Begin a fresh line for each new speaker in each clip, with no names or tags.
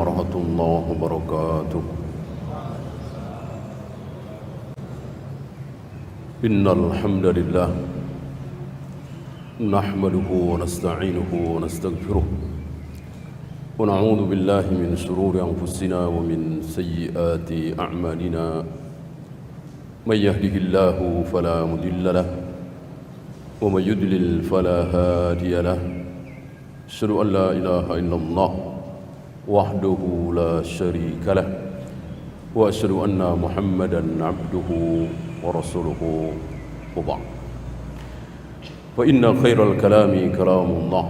warahmatullahi wabarakatuh. Innal hamdalillah nahmaduhu wa nasta'inuhu wa nastaghfiruh wa na'udzu billahi min shururi anfusina wa min sayyiati a'malina. May yahdihillahu fala mudilla lahu wa may yudlil fala hadiya lahu. Asyhadu an la ilaha illallah wahdahu la syarika lah wa asyhadu anna Muhammadan abduhu wa rasuluhu wa ba'd. Fa inna khairal kalami kalamullah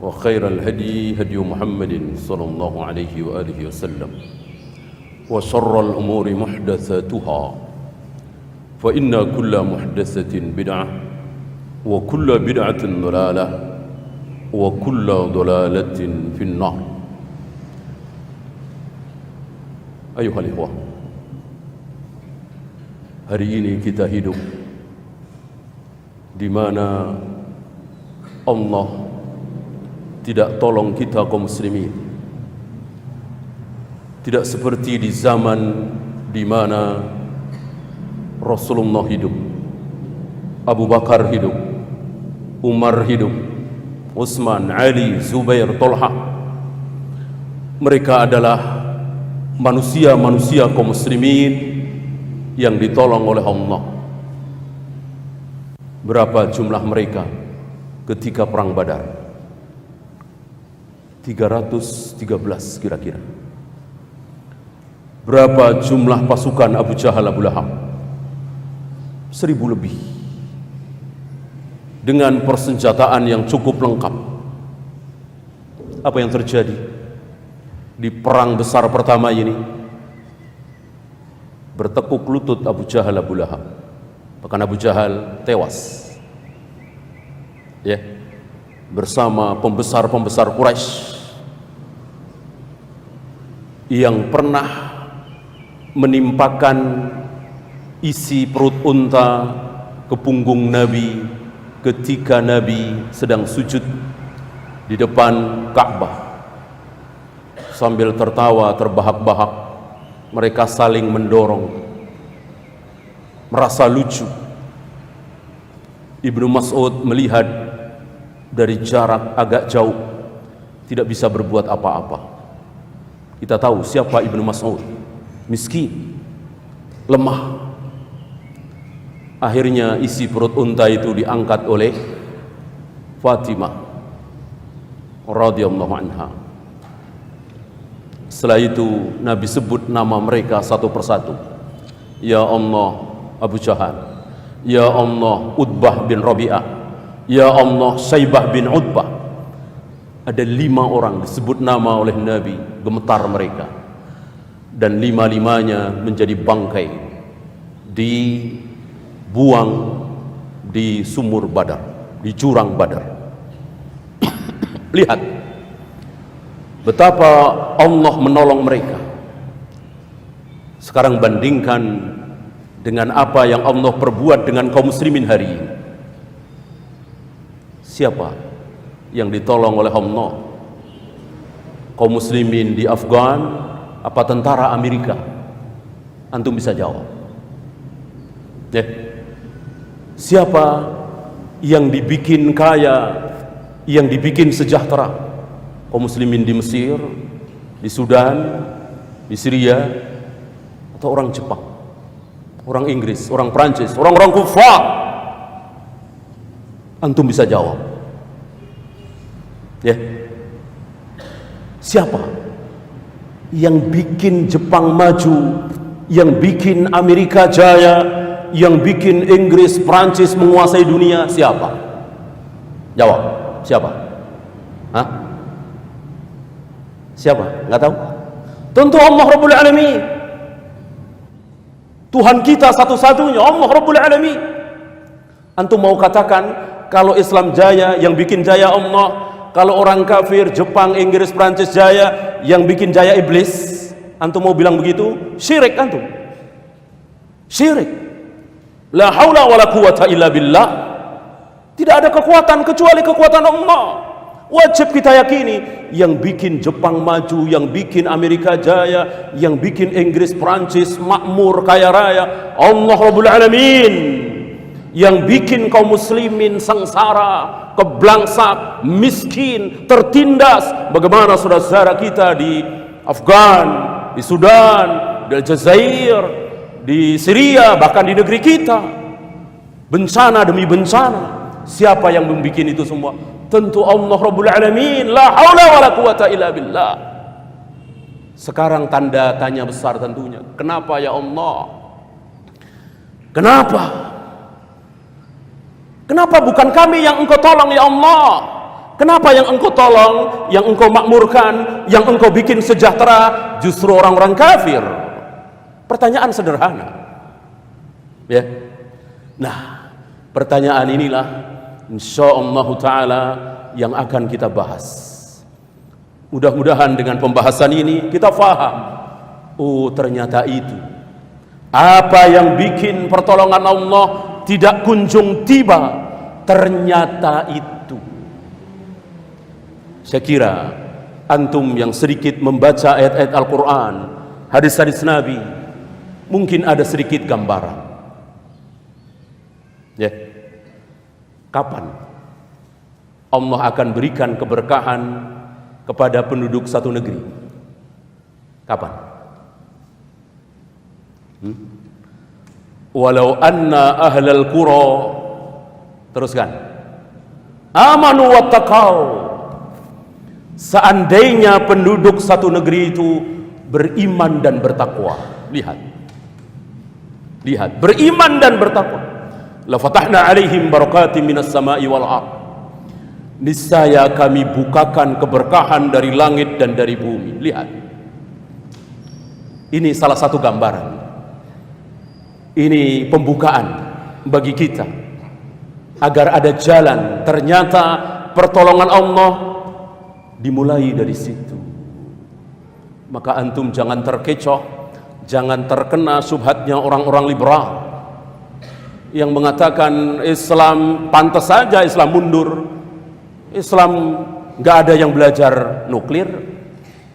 wa khairal hadi hadi Muhammadin sallallahu alaihi wa alihi wasallam wa syarral umuri muhdatsatuha fa inna kulla muhdatsatin bid'ah wa kulla bid'atin dhalalah wa kulla dhalalatin finnar. Ayuhal ikhwah, hari ini kita hidup di mana Allah tidak tolong kita kaum muslimin. Tidak seperti di zaman di mana Rasulullah hidup, Abu Bakar hidup, Umar hidup, Utsman, Ali, Zubair, Tolha. Mereka adalah manusia-manusia kaum muslimin yang ditolong oleh Allah. Berapa jumlah mereka ketika perang Badar? 313 kira-kira. Berapa jumlah pasukan Abu Jahal, Abu Lahab? 1000 lebih. Dengan persenjataan yang cukup lengkap. Apa yang terjadi di perang besar pertama ini? Bertekuk lutut Abu Jahal, Abu Lahab. Bahkan Abu Jahal tewas, ya, bersama pembesar-pembesar Quraisy yang pernah menimpakan isi perut unta ke punggung Nabi ketika Nabi sedang sujud di depan Ka'bah. Sambil tertawa terbahak-bahak, mereka saling mendorong, merasa lucu. Ibnu Mas'ud melihat dari jarak agak jauh, tidak bisa berbuat apa-apa. Kita tahu siapa Ibnu Mas'ud, miskin, lemah. Akhirnya isi perut unta itu diangkat oleh Fatimah radhiyallahu anha. Setelah itu Nabi sebut nama mereka satu persatu. Ya Allah Abu Jahal, ya Allah Utbah bin Rabi'ah, ya Allah Syaibah bin Utbah. Ada 5 orang disebut nama oleh Nabi, gemetar mereka. Dan 5-limanya menjadi bangkai dibuang di sumur Badar, di jurang Badar. Lihat betapa Allah menolong mereka. Sekarang bandingkan dengan apa yang Allah perbuat dengan kaum muslimin hari ini. Siapa yang ditolong oleh Allah? Kaum muslimin di Afgan apa tentara Amerika? Antum bisa jawab. Siapa yang dibikin kaya, yang dibikin sejahtera? Kaum muslimin di Mesir, di Sudan, di Syria, atau orang Jepang, orang Inggris, orang Prancis, orang-orang kufar? Antum bisa jawab. Siapa yang bikin Jepang maju, yang bikin Amerika jaya, yang bikin Inggris, Prancis menguasai dunia? Siapa? Jawab. Siapa? Hah? Siapa? Nggak tahu? Tentu Allah Rabbul Alamin. Tuhan kita satu-satunya, Allah Rabbul Alamin. Antum mau katakan kalau Islam jaya, yang bikin jaya Allah? Kalau orang kafir, Jepang, Inggris, Prancis jaya, yang bikin jaya iblis? Antum mau bilang begitu? Syirik antum. Syirik. La haula wala quwata illa billah. Tidak ada kekuatan kecuali kekuatan Allah. Wajib kita yakini, yang bikin Jepang maju, yang bikin Amerika jaya, yang bikin Inggris, Prancis makmur, kaya raya, Allah Rabbul Alamin. Yang bikin kaum muslimin sengsara, keblangsak, miskin, tertindas, bagaimana saudara-saudara kita di Afgan, di Sudan, di Aljazair, di Syria, bahkan di negeri kita, bencana demi bencana. Siapa yang membuat itu semua? Tentu Allah Rabbul Alamin. La haula wala quwata illa billah. Sekarang tanda tanya besar tentunya. Kenapa ya Allah? Kenapa? Kenapa bukan kami yang engkau tolong ya Allah? Kenapa yang engkau tolong, yang engkau makmurkan, yang engkau bikin sejahtera justru orang-orang kafir? Pertanyaan sederhana. Ya. Nah, pertanyaan inilah insyaallah ta'ala yang akan kita bahas. Mudah-mudahan dengan pembahasan ini kita faham, oh ternyata itu apa yang bikin pertolongan Allah tidak kunjung tiba, ternyata itu. Saya kira antum yang sedikit membaca ayat-ayat Al-Quran, hadis-hadis Nabi, mungkin ada sedikit gambaran. Ya. Kapan Allah akan berikan keberkahan kepada penduduk satu negeri? Kapan? Walau anna ahlal qura, teruskan, amanu wattaqau, seandainya penduduk satu negeri itu beriman dan bertakwa. Lihat, beriman dan bertakwa. La fatahna alaihim barakatim minas sama'i wal ardh. Niscaya kami bukakan keberkahan dari langit dan dari bumi. Lihat. Ini salah satu gambaran. Ini pembukaan bagi kita agar ada jalan. Ternyata pertolongan Allah dimulai dari situ. Maka antum jangan terkecoh, jangan terkena subhatnya orang-orang liberal yang mengatakan Islam pantas saja Islam mundur, Islam nggak ada yang belajar nuklir,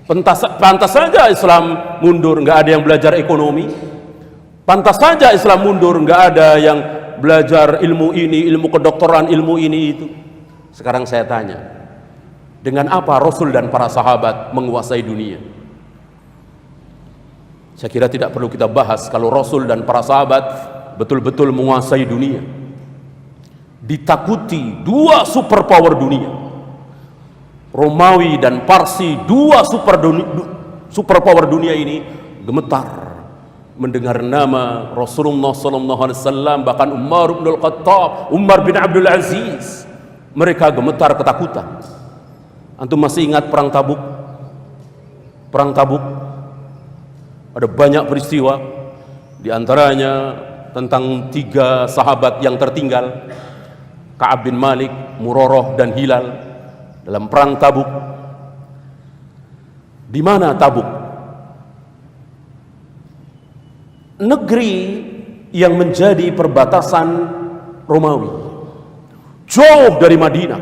pantas saja Islam mundur, nggak ada yang belajar ekonomi, pantas saja Islam mundur, nggak ada yang belajar ilmu ini, ilmu kedokteran, ilmu ini itu. Sekarang saya tanya, dengan apa Rasul dan para sahabat menguasai dunia? Saya kira tidak perlu kita bahas kalau Rasul dan para sahabat betul-betul menguasai dunia. Ditakuti dua superpower dunia, Romawi dan Parsi, dua superpower dunia ini gemetar mendengar nama Rasulullah SAW, bahkan Umar bin Al-Khattab, Umar bin Abdul Aziz, mereka gemetar ketakutan. Antum masih ingat perang Tabuk? Perang Tabuk ada banyak peristiwa, di antaranya tentang 3 sahabat yang tertinggal, Ka'ab bin Malik, Murarah dan Hilal dalam perang Tabuk. Di mana Tabuk? Negeri yang menjadi perbatasan Romawi, jauh dari Madinah.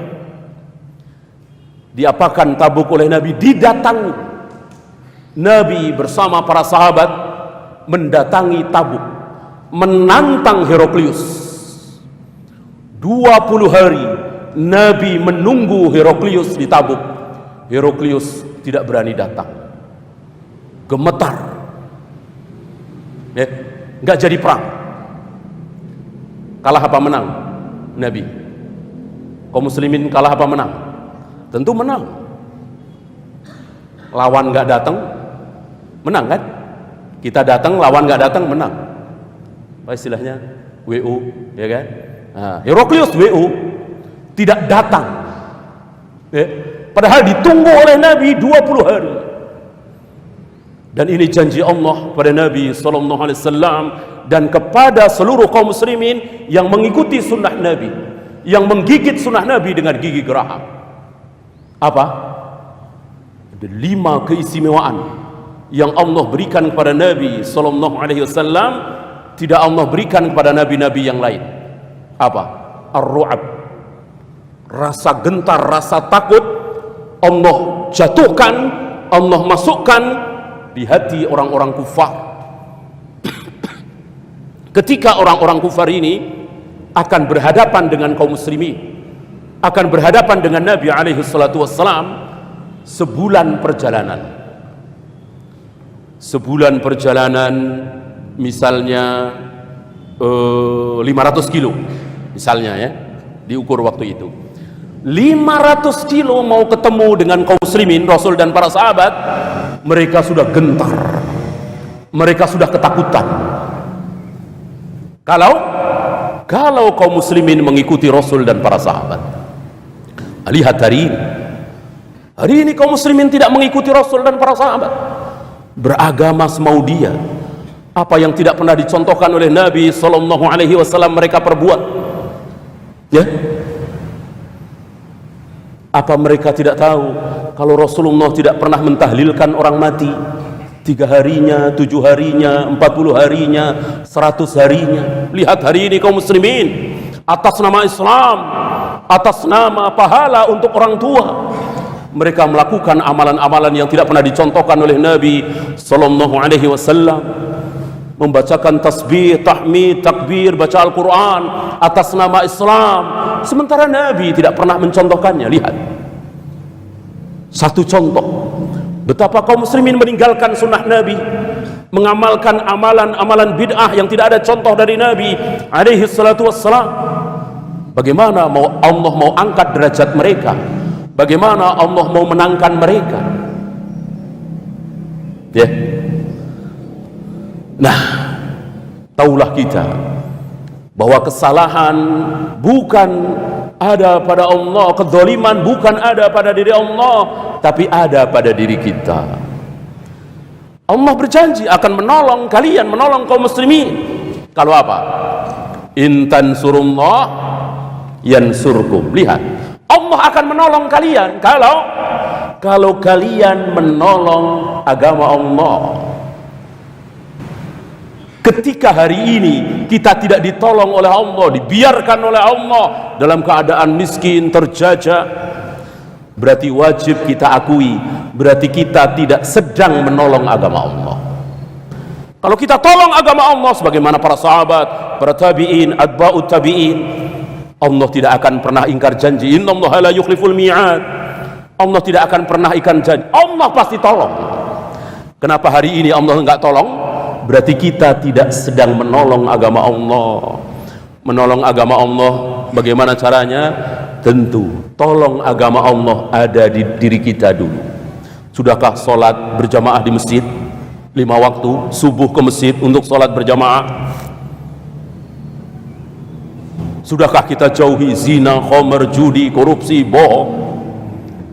Diapakan Tabuk oleh Nabi? Didatangi. Nabi bersama para sahabat mendatangi Tabuk, menantang Heraklius. 20 hari Nabi menunggu Heraklius di Tabuk. Heraklius tidak berani datang, gemetar, nggak jadi perang. Kalah apa menang Nabi? Kaum muslimin kalah apa menang? Tentu menang. Lawan nggak datang, menang kan? Kita datang, lawan nggak datang, menang. Apa istilahnya? WO, ya kan? Nah, Heraklius WO tidak datang, padahal ditunggu oleh Nabi 20 hari. Dan ini janji Allah pada Nabi SAW dan kepada seluruh kaum muslimin yang mengikuti sunnah Nabi, yang menggigit sunnah Nabi dengan gigi geraham. Apa? Ada 5 keistimewaan yang Allah berikan kepada Nabi SAW, tidak Allah berikan kepada nabi-nabi yang lain. Apa? Ar-ru'ab, rasa gentar, rasa takut Allah jatuhkan, Allah masukkan di hati orang-orang kufar. Ketika orang-orang kufar ini akan berhadapan dengan kaum muslimin, akan berhadapan dengan Nabi alaihi salatu wassalam, sebulan perjalanan misalnya 500 kilo misalnya ya, diukur waktu itu 500 kilo mau ketemu dengan kaum muslimin, Rasul dan para sahabat, mereka sudah gentar, mereka sudah ketakutan. Kalau kaum muslimin mengikuti Rasul dan para sahabat. Lihat hari ini kaum muslimin tidak mengikuti Rasul dan para sahabat, beragama semau dia. Apa yang tidak pernah dicontohkan oleh Nabi sallallahu alaihi wasallam mereka perbuat. Ya. Apa mereka tidak tahu kalau Rasulullah tidak pernah mentahlilkan orang mati 3 harinya, 7 harinya, 40 harinya, 100 harinya. Lihat hari ini kaum muslimin atas nama Islam, atas nama pahala untuk orang tua, mereka melakukan amalan-amalan yang tidak pernah dicontohkan oleh Nabi sallallahu alaihi wasallam. Membacakan tasbih, tahmid, takbir, baca Al-Quran atas nama Islam, sementara Nabi tidak pernah mencontohkannya. Lihat satu contoh betapa kaum muslimin meninggalkan sunnah Nabi, mengamalkan amalan-amalan bid'ah yang tidak ada contoh dari Nabi alaihi salatu wassalam. Bagaimana Allah mau angkat derajat mereka, bagaimana Allah mau menangkan mereka, ya. Nah, taulah kita bahwa kesalahan bukan ada pada Allah, kezaliman bukan ada pada diri Allah, tapi ada pada diri kita. Allah berjanji akan menolong kalian, menolong kaum muslimin. Kalau apa? In tansurullah yansurkum. Lihat, Allah akan menolong kalian kalau kalian menolong agama Allah. Ketika hari ini kita tidak ditolong oleh Allah, dibiarkan oleh Allah dalam keadaan miskin, terjajah, berarti wajib kita akui, berarti kita tidak sedang menolong agama Allah. Kalau kita tolong agama Allah sebagaimana para sahabat, para tabi'in, atba'ut tabi'in, Allah tidak akan pernah ingkar janji. Innallaha la yukhliful mi'ad. Allah tidak akan pernah ingkar janji. Allah pasti tolong. Kenapa hari ini Allah enggak tolong? Berarti kita tidak sedang menolong agama Allah. Menolong agama Allah bagaimana caranya? Tentu tolong agama Allah ada di diri kita dulu. Sudahkah sholat berjamaah di masjid 5 waktu, subuh ke masjid untuk sholat berjamaah? Sudahkah kita jauhi zina, khamr, judi, korupsi, bohong?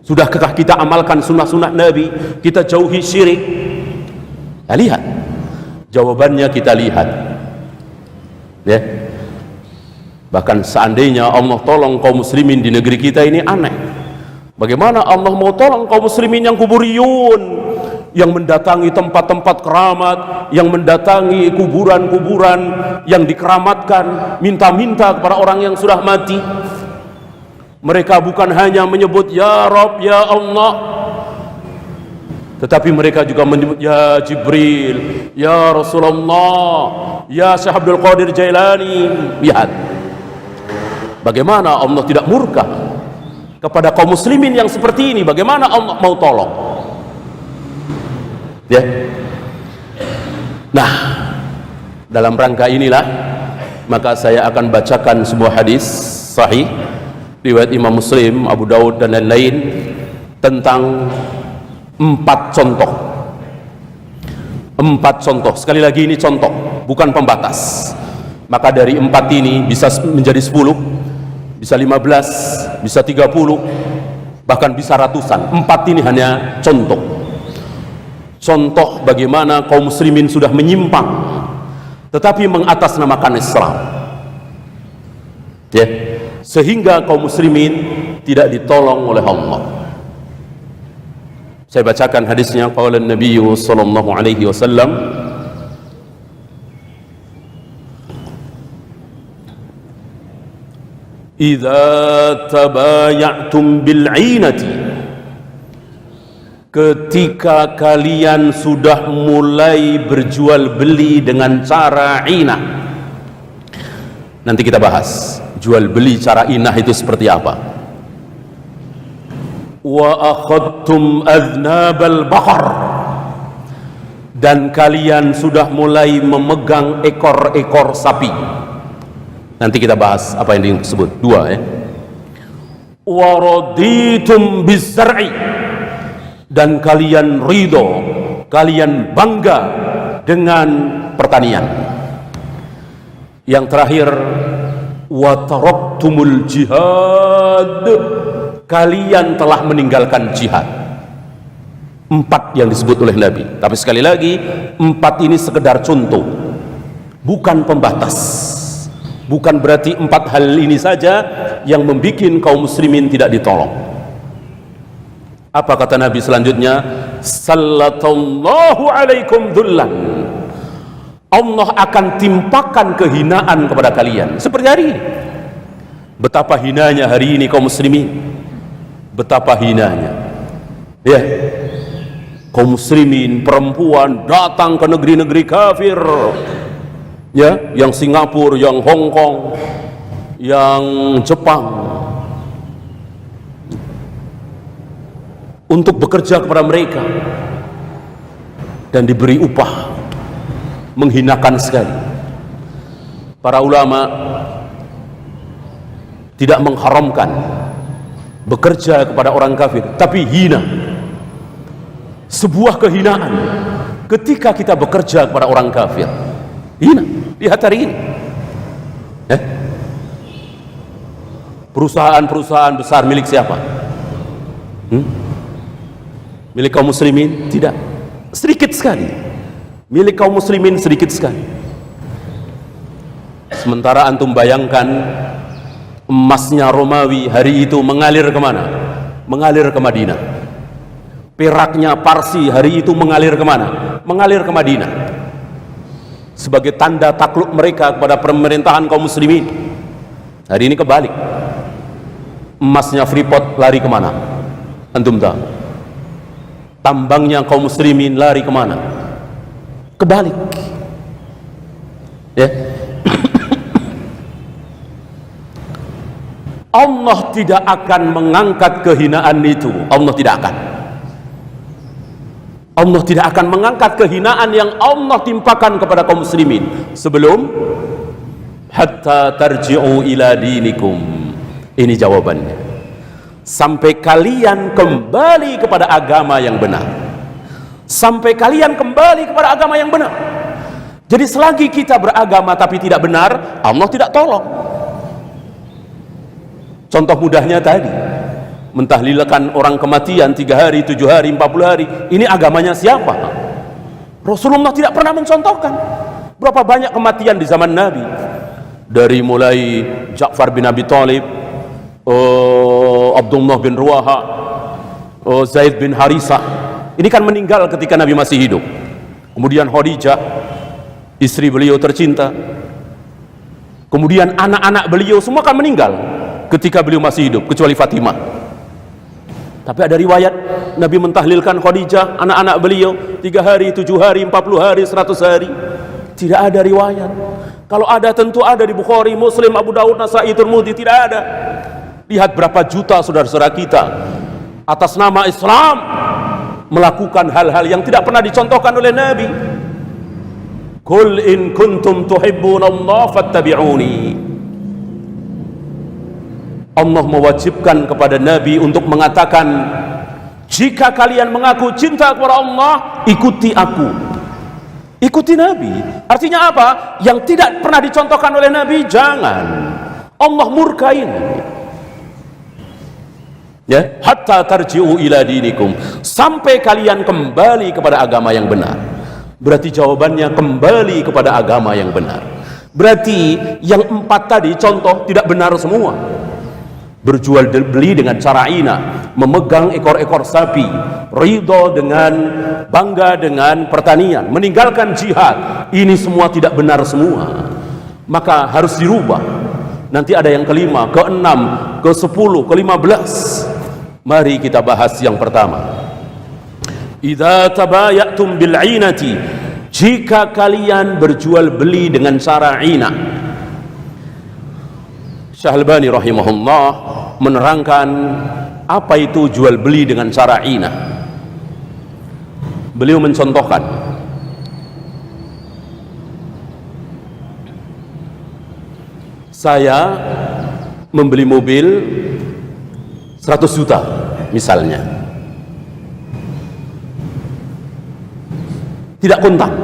Sudahkah kita amalkan sunnah-sunnah Nabi? Kita jauhi syirik? Nah, lihat jawabannya, kita lihat ya. Bahkan seandainya Allah tolong kaum muslimin di negeri kita ini, aneh bagaimana Allah mau tolong kaum muslimin yang kuburiyun, yang mendatangi tempat-tempat keramat, yang mendatangi kuburan-kuburan yang dikeramatkan, minta-minta kepada orang yang sudah mati. Mereka bukan hanya menyebut ya Rabb, ya Allah, tetapi mereka juga menyebut ya Jibril, ya Rasulullah, ya Syekh Abdul Qadir Jailani. Lihat bagaimana Allah tidak murka kepada kaum muslimin yang seperti ini. Bagaimana Allah mau tolong, ya. Nah, dalam rangka inilah maka saya akan bacakan sebuah hadis sahih riwayat Imam Muslim, Abu Daud dan lain-lain tentang 4 contoh. 4 contoh. Sekali lagi ini contoh, bukan pembatas. Maka dari 4 ini bisa menjadi 10, bisa 15, bisa 30, bahkan bisa ratusan. 4 ini hanya contoh. Contoh bagaimana kaum muslimin sudah menyimpang tetapi mengatasnamakan Islam, ya, sehingga kaum muslimin tidak ditolong oleh Allah. Saya bacakan hadisnya. Qala Nabi sallallahu alaihi wasallam, idza tabaya'tum bil 'ainati ketika kalian sudah mulai berjual beli dengan cara inah. Nanti kita bahas jual beli cara inah itu seperti apa. Wa akhadtum adnabal baqar, dan kalian sudah mulai memegang ekor-ekor sapi. Nanti kita bahas apa yang disebut dua ya. Wa raditum bizzar'i, dan kalian ridho, kalian bangga dengan pertanian. Yang terakhir, wa taraktumul jihad, kalian telah meninggalkan jihad. 4 yang disebut oleh Nabi. Tapi sekali lagi, 4 ini sekedar contoh, bukan pembatas. Bukan berarti 4 hal ini saja yang membuat kaum muslimin tidak ditolong. Apa kata Nabi selanjutnya? Sallallahu alaikum dhullan, Allah akan timpakan kehinaan kepada kalian. Seperti hari ini. Betapa hinanya hari ini kaum muslimin. Betapa hinanya. Ya. Kaum muslimin, perempuan datang ke negeri-negeri kafir. Ya, yang Singapura, yang Hong Kong, yang Jepang, untuk bekerja kepada mereka dan diberi upah menghinakan sekali. Para ulama tidak mengharamkan bekerja kepada orang kafir, tapi hina, sebuah kehinaan ketika kita bekerja kepada orang kafir. Hina. Lihat hari ini perusahaan-perusahaan besar milik siapa? Milik kaum muslimin? Tidak, sedikit sekali. Milik kaum muslimin sedikit sekali. Sementara antum bayangkan, emasnya Romawi hari itu mengalir kemana? Mengalir ke Madinah. Peraknya Parsi hari itu mengalir kemana? Mengalir ke Madinah, sebagai tanda takluk mereka kepada pemerintahan kaum muslimin. Hari ini kebalik. Emasnya Freeport lari kemana? Antum tahu? Tambangnya kaum muslimin lari kemana? Kebalik. Ya. Allah tidak akan mengangkat kehinaan itu. Allah tidak akan. Allah tidak akan mengangkat kehinaan yang Allah timpakan kepada kaum muslimin sebelum hatta tarji'u ila dinikum. Ini jawabannya. Sampai kalian kembali kepada agama yang benar. Sampai kalian kembali kepada agama yang benar. Jadi selagi kita beragama tapi tidak benar, Allah tidak tolong. Contoh mudahnya tadi, mentahlilkan orang kematian 3 hari, 7 hari, 40 hari. Ini agamanya siapa? Rasulullah tidak pernah mencontohkan. Berapa banyak kematian di zaman Nabi? Dari mulai Ja'far bin Abi Thalib, Abdullah bin Ruwaha, Zaid bin Harisah. Ini kan meninggal ketika Nabi masih hidup. Kemudian Khadijah, istri beliau tercinta. Kemudian anak-anak beliau semua kan meninggal ketika beliau masih hidup, kecuali Fatimah. Tapi ada riwayat Nabi mentahlilkan Khadijah, anak-anak beliau 3 hari, 7 hari, 40 hari, 100 hari. Tidak ada riwayat. Kalau ada tentu ada di Bukhari, Muslim, Abu Daud, Nasai, Tirmidzi. Tidak ada. Lihat berapa juta saudara-saudara kita atas nama Islam melakukan hal-hal yang tidak pernah dicontohkan oleh Nabi. Qul in kuntum tuhibbunallaha fattabi'uni. Allah mewajibkan kepada Nabi untuk mengatakan, jika kalian mengaku cinta kepada Allah, ikuti aku, ikuti Nabi. Artinya apa? Yang tidak pernah dicontohkan oleh Nabi, jangan. Allah murka ini. Ya, hatta tarji'u ila dinikum, sampai kalian kembali kepada agama yang benar. Berarti jawabannya kembali kepada agama yang benar. Berarti yang 4 tadi contoh tidak benar semua. Berjual beli dengan cara ina, memegang ekor-ekor sapi, ridho dengan bangga dengan pertanian, meninggalkan jihad, ini semua tidak benar semua. Maka harus dirubah. Nanti ada yang kelima, ke-6, ke-10, ke-15. Mari kita bahas yang pertama. idza tabayatum bil 'inati, jika kalian berjual beli dengan cara 'ina. Syahalbani rahimahullah menerangkan apa itu jual beli dengan cara 'ina. Beliau mencontohkan, saya membeli mobil 100 juta misalnya, tidak kontan,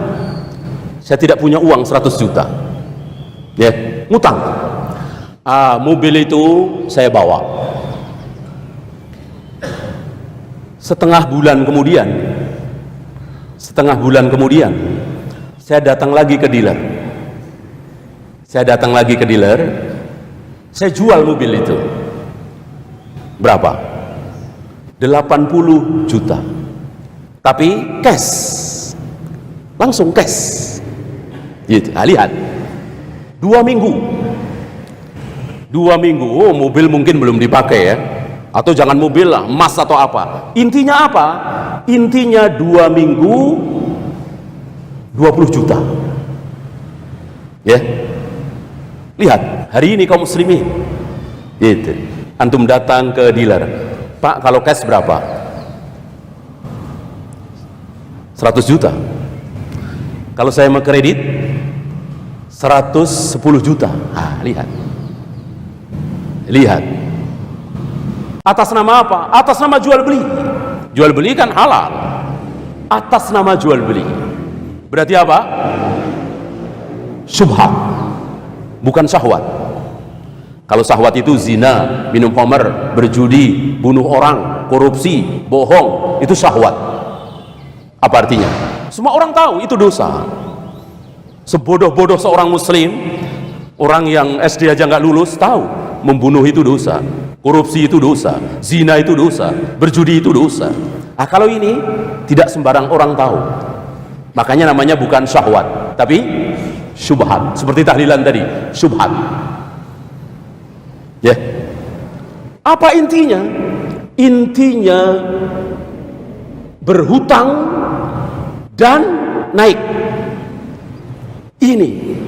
saya tidak punya uang 100 juta ya, ngutang. Mobil itu saya bawa, setengah bulan kemudian saya datang lagi ke dealer, saya jual mobil itu. Berapa? 80 juta. Tapi cash. Langsung cash. Gitu. Lihat. 2 minggu. Oh, mobil mungkin belum dipakai ya. Atau jangan mobil lah, emas atau apa. Intinya apa? Intinya 2 minggu 20 juta. Ya. Lihat, hari ini kaum muslimin. Gitu. Antum datang ke dealer, Pak, kalau cash berapa? 100 juta. Kalau saya mau kredit 110 juta. Lihat. Atas nama apa? Atas nama jual beli. Jual beli kan halal. Atas nama jual beli. Berarti apa? Syubhat. Bukan syahwat. Kalau syahwat itu zina, minum khamr, berjudi, bunuh orang, korupsi, bohong, itu syahwat. Apa artinya? Semua orang tahu itu dosa. Sebodoh-bodoh seorang muslim, orang yang SD aja nggak lulus, tahu membunuh itu dosa, korupsi itu dosa, zina itu dosa, berjudi itu dosa. Kalau ini tidak sembarang orang tahu. Makanya namanya bukan syahwat, tapi syubhat. Seperti tahlilan tadi, syubhat. Ya. Apa intinya? Intinya berhutang dan naik. Ini.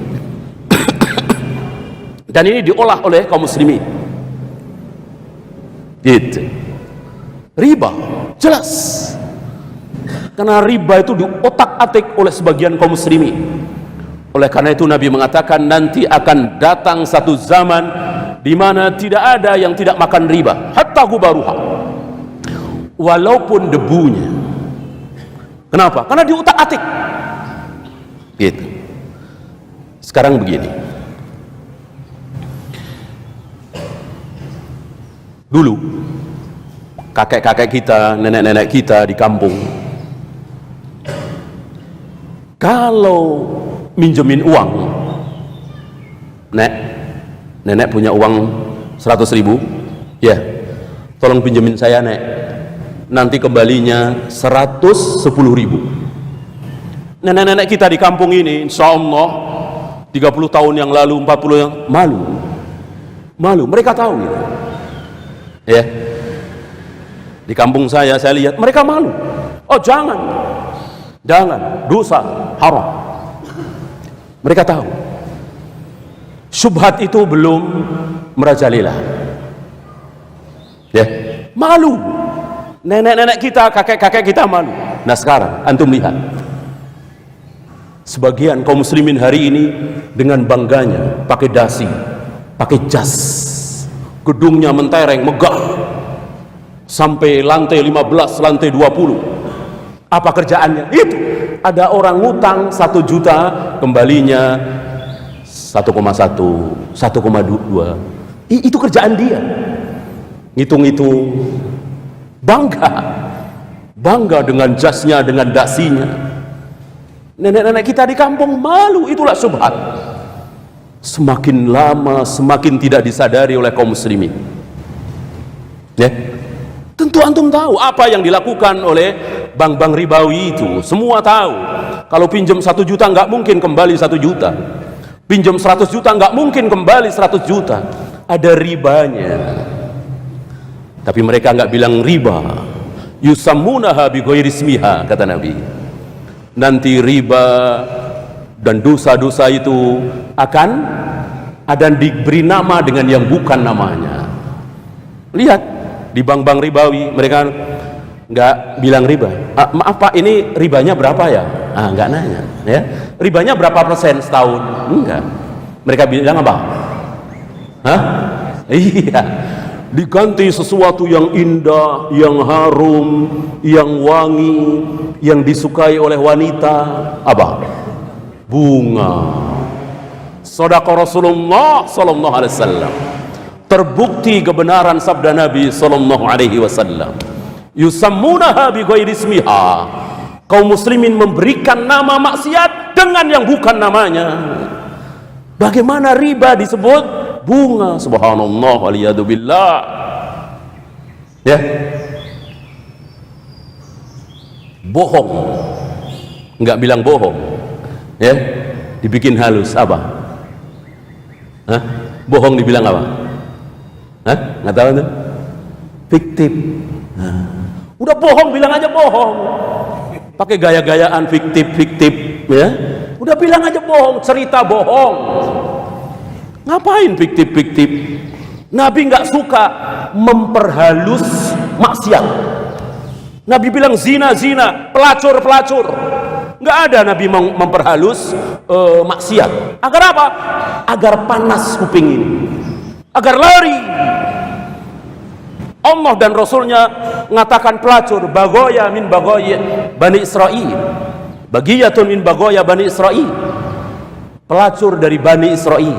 Dan ini diolah oleh kaum muslimin. Gitu. Riba, jelas. Karena riba itu diotak-atik oleh sebagian kaum muslimin. Oleh karena itu Nabi mengatakan nanti akan datang satu zaman di mana tidak ada yang tidak makan riba, hatta gubaruha, walaupun debunya. Kenapa? Karena diutak-atik. Gitu. Sekarang begini. Dulu kakek-kakek kita, nenek-nenek kita di kampung, kalau minjemin uang, nenek punya uang 100.000, ya, tolong pinjemin saya nek, nanti kembalinya 110.000. Nenek-nenek kita di kampung ini, insya Allah 30 tahun yang lalu, 40 yang malu, mereka tahu gitu. Ya, di kampung saya lihat mereka malu. Oh jangan, dosa, haram. Mereka tahu syubhat itu belum merajalela. Ya, malu. Nenek-nenek kita, kakek-kakek kita malu. Nah sekarang antum lihat, sebagian kaum muslimin hari ini dengan bangganya pakai dasi, pakai jas, gedungnya mentereng, megah sampai lantai 15, lantai 20. Apa kerjaannya? Itu ada orang ngutang 1 juta, kembalinya 1,1, 1,2. Itu kerjaan dia. Ngitung-ngitung, bangga dengan jasnya, dengan dasinya. Nenek-nenek kita di kampung malu, itulah syubhat. Semakin lama semakin tidak disadari oleh kaum muslimin. Ya, tentu antum tahu apa yang dilakukan oleh bank-bank ribawi itu. Semua tahu. Kalau pinjam 1 juta nggak mungkin kembali 1 juta. Pinjam 100 juta nggak mungkin kembali 100 juta. Ada ribanya. Tapi mereka nggak bilang riba. yusammunaha bighairi ismiha, kata Nabi. Nanti riba dan dosa-dosa itu akan ada diberi nama dengan yang bukan namanya. Lihat di bank-bank ribawi, mereka nggak bilang riba. Maaf Pak, ini ribanya berapa ya? Nggak nanya, ya. Ribanya berapa persen setahun? Enggak. Mereka bilang apa? Iya. Diganti sesuatu yang indah, yang harum, yang wangi, yang disukai oleh wanita. Apa? Bunga. Shadaqah Rasulullah sallallahu alaihi wasallam. Terbukti kebenaran sabda Nabi sallallahu alaihi wasallam. Yusammunaha bighairi ismiha. Kaum muslimin memberikan nama maksiat dengan yang bukan namanya. Bagaimana riba disebut bunga? Subhanallah waliyadu billah. Ya. Bohong. Enggak bilang bohong. Ya. Dibikin halus apa? Bohong dibilang apa? Nggak tahu tuh? Fiktif. Udah bohong bilang aja bohong. Pakai gaya-gayaan fiktif, ya. Udah bilang aja bohong, cerita bohong. Ngapain fiktif? Nabi nggak suka memperhalus maksiat. Nabi bilang zina, pelacur. Nggak ada Nabi memperhalus maksiat. Agar apa? Agar panas kuping ini, agar lari. Allah dan Rasulnya mengatakan pelacur, bagoya min bagoya Bani Israel, bagiyatun min bagoya Bani Israel, pelacur dari Bani Israel.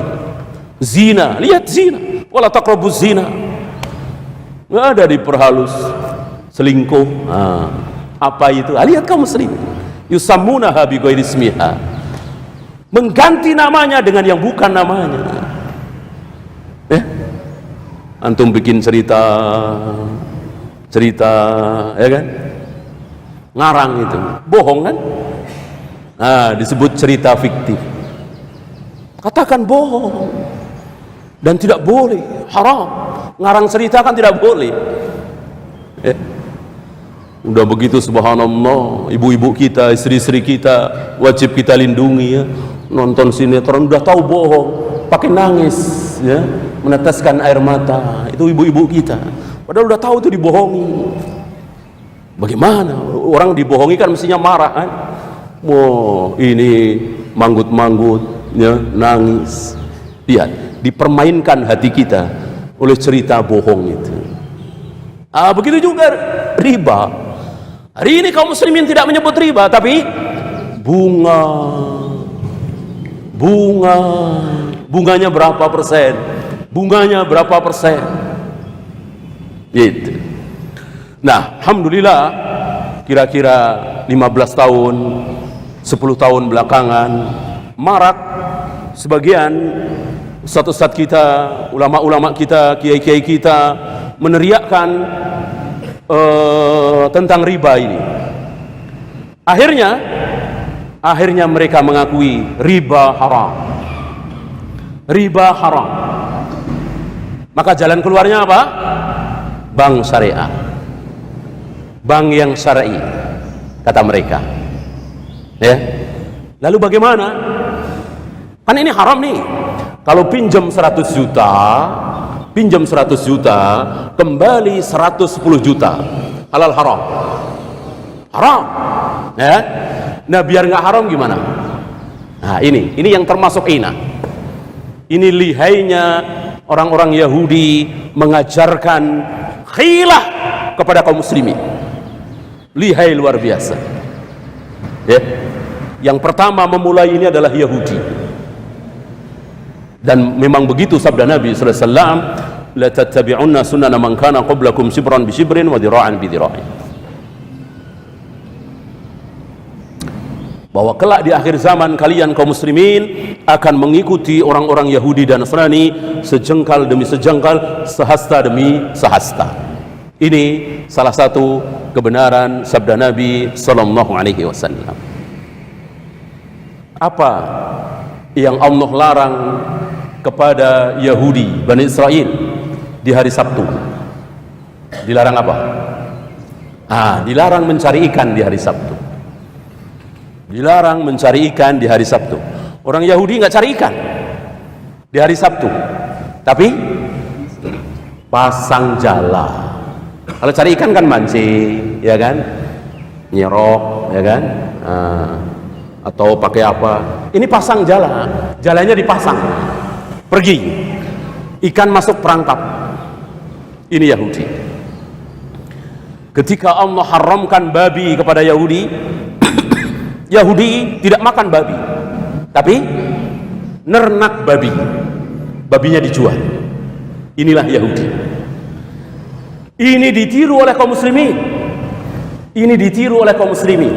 Zina, lihat zina, wala taqrabuz zina. Nggak ada diperhalus. Selingkuh, apa itu? Lihat kaum muslim, yusammunaha bighairi ismiha, mengganti namanya dengan yang bukan namanya. Antum bikin cerita, ya kan? Ngarang itu, bohong kan? Disebut cerita fiktif. Katakan bohong dan tidak boleh, haram. Ngarang cerita kan tidak boleh. Udah begitu subhanallah, ibu-ibu kita, istri-istri kita wajib kita lindungi, ya. Nonton sinetron udah tahu bohong, pakai nangis, ya, meneteskan air mata. Itu ibu-ibu kita, padahal udah tahu itu dibohongi. Bagaimana orang dibohongi kan mestinya marah kan? Ini manggut-manggut, ya, nangis. Lihat, dipermainkan hati kita oleh cerita bohong itu. Begitu juga riba. Hari ini kaum muslimin tidak menyebut riba, tapi bunganya berapa persen, gitu. Nah, alhamdulillah, kira-kira 15 tahun 10 tahun belakangan marak sebagian ustaz-ustaz kita, ulama-ulama kita, kiai-kiai kita meneriakkan tentang riba ini. Akhirnya mereka mengakui riba haram. Maka jalan keluarnya apa? Bank syariah, bank yang syar'i, kata mereka. Ya. Lalu bagaimana? Kan ini haram nih. Kalau pinjam 100 juta, kembali 110 juta. Halal haram? Haram. Ya. Nah, biar nggak haram gimana? Nah, ini yang termasuk ina. Ini lihainya orang-orang Yahudi mengajarkan khilah kepada kaum muslimin. Lihai luar biasa. Ya. Yang pertama memulai ini adalah Yahudi. Dan memang begitu sabda Nabi sallallahu alaihi wasallam, la tattabi'unna sunana man kana qablakum shibran bi shibrin wa dhira'an bi dhira'in. Bahwa kelak di akhir zaman kalian kaum muslimin akan mengikuti orang-orang Yahudi dan Nasrani sejengkal demi sejengkal, sehasta demi sehasta. Ini salah satu kebenaran sabda Nabi sallallahu alaihi wasallam. Apa yang Allah larang kepada Yahudi Bani Israel di hari Sabtu? Dilarang apa? Dilarang mencari ikan di hari Sabtu. Dilarang mencari ikan di hari Sabtu. Orang Yahudi nggak cari ikan di hari Sabtu, tapi pasang jala. Kalau cari ikan kan mancing, ya kan, nyerok, ya kan, atau pakai apa. Ini pasang jala, jalanya dipasang, pergi, ikan masuk perangkap. Ini Yahudi. Ketika Allah haramkan babi kepada Yahudi, Yahudi tidak makan babi, tapi nernak babi. Babinya dijual. Inilah Yahudi. Ini ditiru oleh kaum muslimin. Ini ditiru oleh kaum muslimin.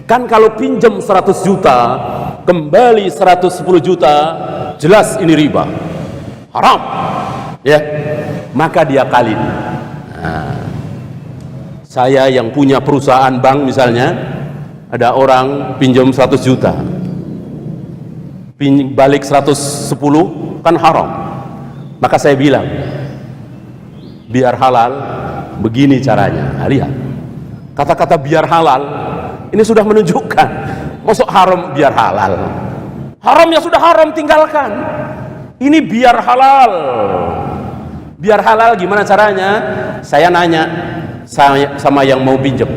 Kan kalau pinjam 100 juta, kembali 110 juta, jelas ini riba. Haram. Ya. Maka dia kali. Saya yang punya perusahaan bank misalnya, ada orang pinjam 100 juta. Balik 110 kan haram. Maka saya bilang, biar halal begini caranya. Lihat, kata-kata biar halal ini sudah menunjukkan masuk haram biar halal. Haram ya sudah haram, tinggalkan. Ini biar halal. Biar halal gimana caranya? Saya nanya sama yang mau pinjam,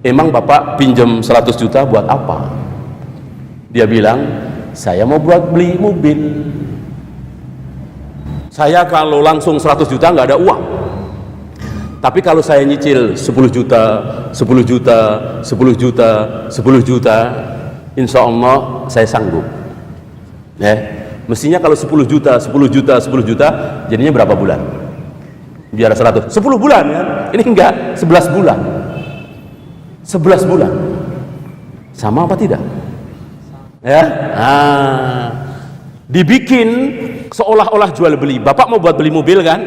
emang bapak pinjam 100 juta buat apa? Dia bilang, saya mau buat beli mobil. Saya kalau langsung 100 juta nggak ada uang. Tapi kalau saya nyicil 10 juta, 10 juta, 10 juta, 10 juta, insya Allah saya sanggup. Mestinya kalau 10 juta, 10 juta, 10 juta, jadinya berapa bulan? Biar 100, 10 bulan kan? Ini enggak, 11 bulan. 11 bulan. Sama apa tidak? Ya, dibikin seolah-olah jual beli. Bapak mau buat beli mobil kan?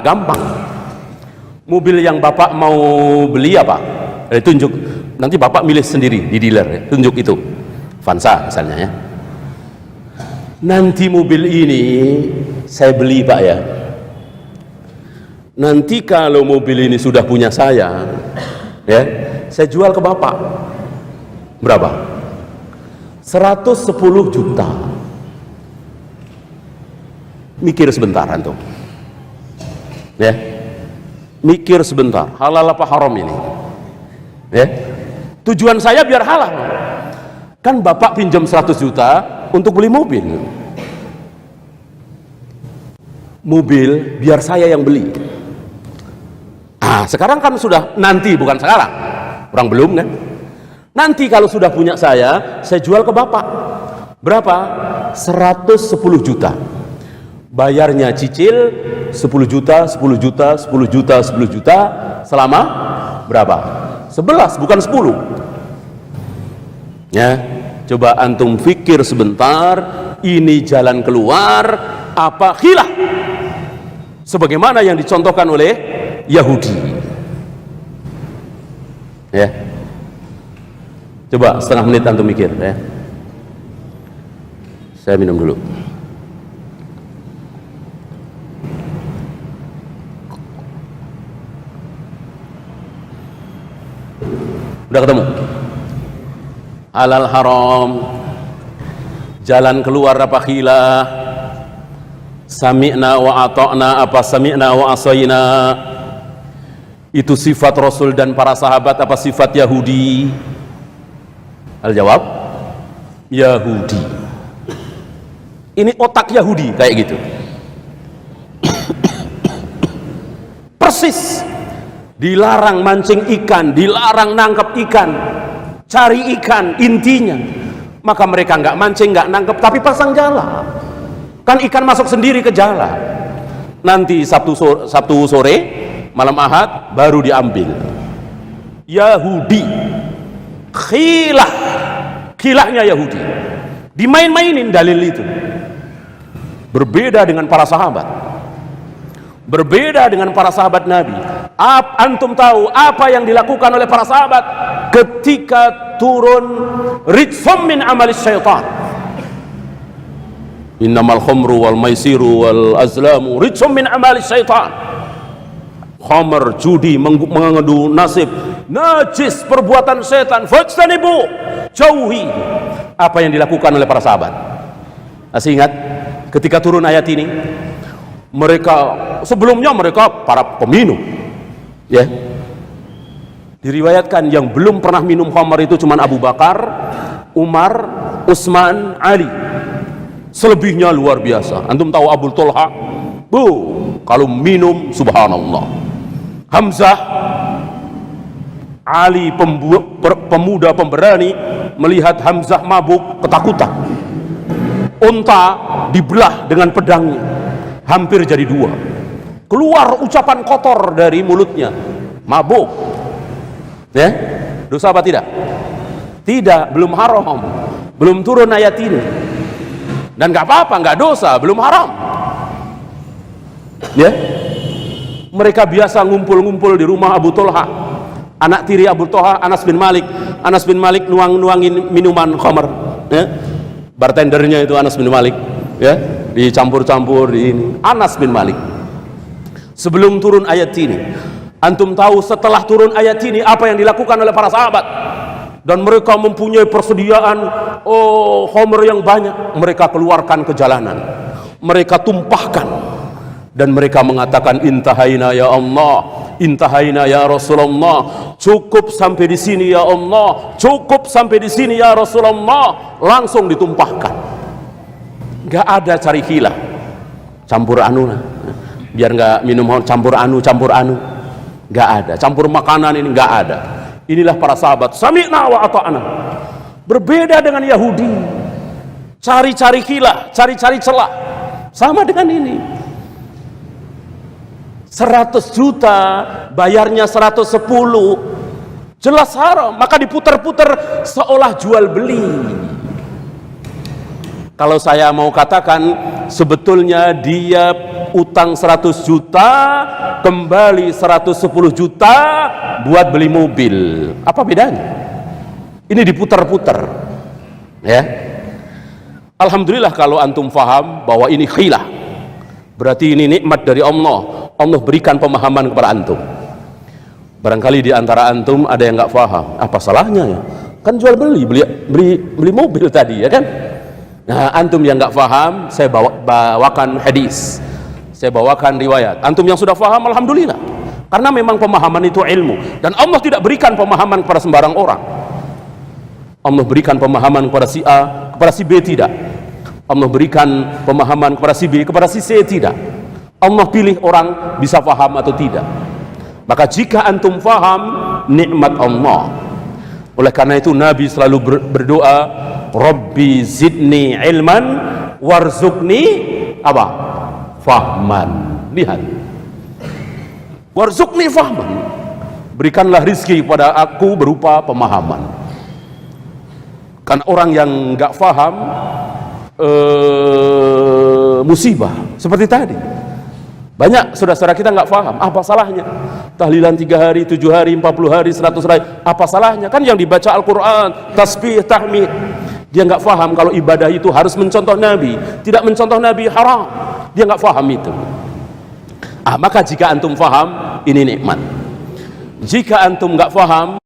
Gampang. Mobil yang bapak mau beli apa? Tunjuk. Nanti bapak milih sendiri di dealer. Tunjuk itu. Avanza misalnya ya. Nanti mobil ini saya beli pak ya. Nanti kalau mobil ini sudah punya saya, ya, saya jual ke bapak. Berapa? 110 juta. Mikir sebentar antum. Ya. Mikir sebentar, halal apa haram ini? Ya. Tujuan saya biar halal. Kan bapak pinjam 100 juta untuk beli mobil. Mobil biar saya yang beli. Sekarang kan sudah, nanti bukan sekarang. Orang belum kan? Nanti kalau sudah punya saya jual ke bapak. Berapa? 110 juta. Bayarnya cicil 10 juta, 10 juta, 10 juta, 10 juta selama berapa? 11, bukan 10. Ya, coba antum fikir sebentar, ini jalan keluar apa khilaf? Sebagaimana yang dicontohkan oleh Yahudi. Ya. Coba setengah menit antum mikir ya. Saya minum dulu. Udah ketemu? Halal haram, jalan keluar apa khilaf, sami'na wa ata'na apa sami'na wa asayna, itu sifat Rasul dan para sahabat apa sifat Yahudi? Al-jawab, Yahudi. Ini otak Yahudi kayak gitu. Persis. Dilarang mancing ikan, dilarang nangkep ikan, cari ikan intinya. Maka mereka nggak mancing, nggak nangkep, tapi pasang jala. Kan ikan masuk sendiri ke jala. Nanti Sabtu sore, malam Ahad baru diambil. Yahudi, khilahnya Yahudi. Dimain-mainin dalil itu. Berbeda dengan para sahabat. Berbeda dengan para sahabat Nabi. Antum tahu apa yang dilakukan oleh para sahabat ketika turun rijsum min amalis syaitan. Innamal khamru wal maisiru wal azlamu rijsum min amalis syaitan. khamar, judi, mengadu nasib, najis, perbuatan setan, fajtanibu, jauhi. Apa yang dilakukan oleh para sahabat? Masih ingat ketika turun ayat ini? Sebelumnya mereka para peminum, ya. Diriwayatkan yang belum pernah minum khamar itu cuma Abu Bakar, Umar, Utsman, Ali. Selebihnya luar biasa. Antum tahu Abu Talha? Kalau minum subhanallah. Hamzah, Ali pemuda pemberani, melihat Hamzah mabuk ketakutan. Unta dibelah dengan pedangnya, hampir jadi dua. Keluar ucapan kotor dari mulutnya, mabuk. Ya, dosa apa tidak? Tidak, belum haram, belum turun ayat ini. Dan nggak apa-apa, nggak dosa, belum haram. Ya, mereka biasa ngumpul-ngumpul di rumah Abu Talha, anak tiri Abu Talha, Anas bin Malik. Anas bin Malik nuangin minuman khamar, ya. Bartendernya itu Anas bin Malik, ya, dicampur-campur di ini. Anas bin Malik. Sebelum turun ayat ini, antum tahu setelah turun ayat ini apa yang dilakukan oleh para sahabat? Dan mereka mempunyai persediaan khamr yang banyak. Mereka keluarkan ke jalanan, mereka tumpahkan, dan mereka mengatakan, intahaina ya Allah, intahaina ya Rasulullah, cukup sampai di sini ya Allah, cukup sampai di sini ya Rasulullah. Langsung ditumpahkan, nggak ada cari hilah, campur anu, biar nggak minum campur anu, nggak ada campur makanan, ini nggak ada. Inilah para sahabat, sami'na wa ata'na. Berbeda dengan Yahudi, cari-cari hilah, cari-cari celah. Sama dengan ini, 100 juta bayarnya 110, jelas haram, maka diputar-putar seolah jual beli. Kalau saya mau katakan, sebetulnya dia utang 100 juta, kembali 110 juta buat beli mobil. Apa bedanya? Ini diputar-putar, ya. Alhamdulillah kalau antum faham bahwa ini khilah, berarti ini nikmat dari Allah. Allah berikan pemahaman kepada antum. Barangkali di antara antum ada yang nggak faham, apa salahnya ya? Kan jual beli mobil tadi, ya kan? Nah, antum yang nggak faham, saya bawakan hadis, saya bawakan riwayat. Antum yang sudah faham, alhamdulillah. Karena memang pemahaman itu ilmu, dan Allah tidak berikan pemahaman kepada sembarang orang. Allah berikan pemahaman kepada si A, kepada si B tidak. Allah berikan pemahaman kepada si B, kepada si C tidak. Allah pilih orang bisa faham atau tidak. Maka jika antum faham, nikmat Allah. Oleh karena itu Nabi selalu berdoa, Rabbi zidni ilman warzuqni apa? Fahman. Lihat, warzuqni fahman, berikanlah rizki kepada aku berupa pemahaman. Kan orang yang nggak faham musibah seperti tadi. Banyak saudara-saudara kita nggak faham, apa salahnya tahlilan 3 hari, 7 hari, 40 hari, 100 hari, apa salahnya? Kan yang dibaca Al-Quran, tasbih, tahmid. Dia nggak faham kalau ibadah itu harus mencontoh Nabi, tidak mencontoh Nabi haram. Dia nggak faham itu. Maka jika antum faham, ini nikmat. Jika antum nggak faham,